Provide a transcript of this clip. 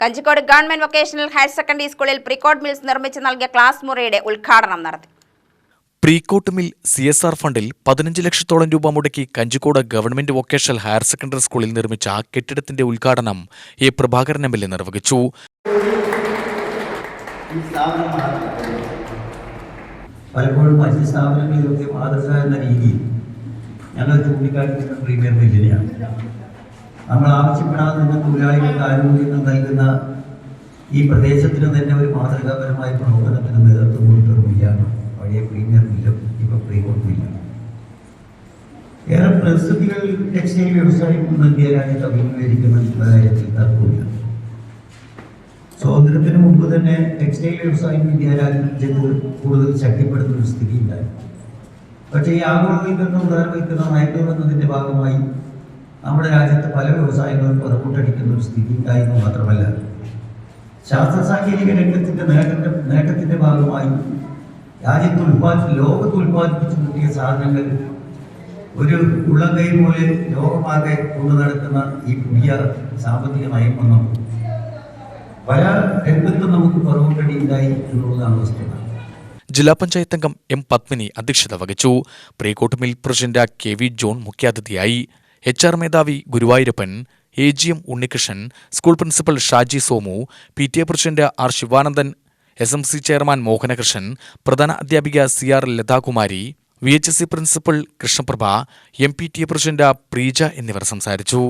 Kanjikode government vocational higher secondary സ്കൂളിൽ പ്രീകോട്ട് mills നിർമ്മിച്ച് നൽകിയ ക്ലാസ് മുറിയുടെ ഉദ്ഘാടനം നടത്തി. പ്രീകോട്ട് മിൽ CSR ഫണ്ടിൽ 15 ലക്ഷത്തോളം രൂപ മുടക്കി Kanjikode government vocational higher secondary സ്കൂളിൽ നിർമ്മിച്ച കെട്ടിടത്തിന്റെ ഉദ്ഘാടനം പ്രഭാകരൻ MLA നിർവഹിച്ചു. പലപ്പോഴും മറ്റ് സ്ഥാപനങ്ങളിലൊക്കെ മാതൃക എന്ന രീതിയിൽ ഞങ്ങൾ ചൂണ്ടിക്കാണിക്കുന്ന പ്രീമിയർ മില്ലിനെയാണ്. നമ്മൾ ആവശ്യപ്പെടാതെ തന്നെ തൊഴിലാളികൾക്ക് ആനുകൂല്യങ്ങൾ നൽകുന്ന ഈ പ്രദേശത്തിന് തന്നെ ഒരു മാതൃകാപരമായ പ്രവർത്തനത്തിന് നേതൃത്വം കൊടുത്തൊരു മില്ലാണ് പഴയ പ്രീമിയർ മില്ലും ഇപ്പോൾ പ്രീകോട്ട് മില്ലും. ഏറെ പ്രതിസന്ധികൾ ടെക്സ്റ്റൈൽ വ്യവസായം ഇന്ത്യ രാജ്യത്ത് അഭിമുഖീകരിക്കുന്ന കാര്യത്തിൽ തർക്കമില്ല. സ്വാതന്ത്ര്യത്തിന് മുമ്പ് തന്നെ ടെക്സ്റ്റൈൽ വ്യവസായം ഇന്ത്യ രാജ്യത്ത് കൂടുതൽ ശക്തിപ്പെടുന്ന ഒരു സ്ഥിതി ഉണ്ടായി. പക്ഷേ ഈ ആഗോളവൽക്കരണം ഉദാരവൽക്കരണം നയപ്പെടുന്നതിൻ്റെ ഭാഗമായി നമ്മുടെ രാജ്യത്ത് പല വ്യവസായങ്ങളും പുറകോട്ടടിക്കുന്ന ഒരു സ്ഥിതി ഉണ്ടായെന്ന് മാത്രമല്ല, ശാസ്ത്ര സാങ്കേതിക രംഗത്തിൻ്റെ നേട്ടത്തിൻ്റെ ഭാഗമായി ലോകത്ത് ഉൽപ്പാദിപ്പിച്ചു കിട്ടിയ സാധനങ്ങൾ ഒരു ഉള്ളംകൈ പോലെ ലോകമാകെ കൊണ്ടു നടക്കുന്ന ഈ പുതിയ സാമ്പത്തിക നയം വന്നു പല രംഗത്തും നമുക്ക് പുറകോട്ടടി ഉണ്ടായി എന്നുള്ളതാണ് വസ്തുത. ജില്ലാ പഞ്ചായത്ത് അംഗം M. പത്മിനി അധ്യക്ഷത വഹിച്ചു. പ്രീകോട്ട് മിൽ പ്രസിഡന്റ് KV ജോൺ മുഖ്യാതിഥിയായി. HR മേധാവി Guruvayurappan, AGM Unnikrishnan, school principal Shaji Somu, PTA president R. Sivanandan, SMC chairman Mohanakrishnan, പ്രധാന അധ്യാപിക CR Lathakumari, VHSC principal Krishnaprabha, MPTA president Preeja എന്നിവർ സംസാരിച്ചു.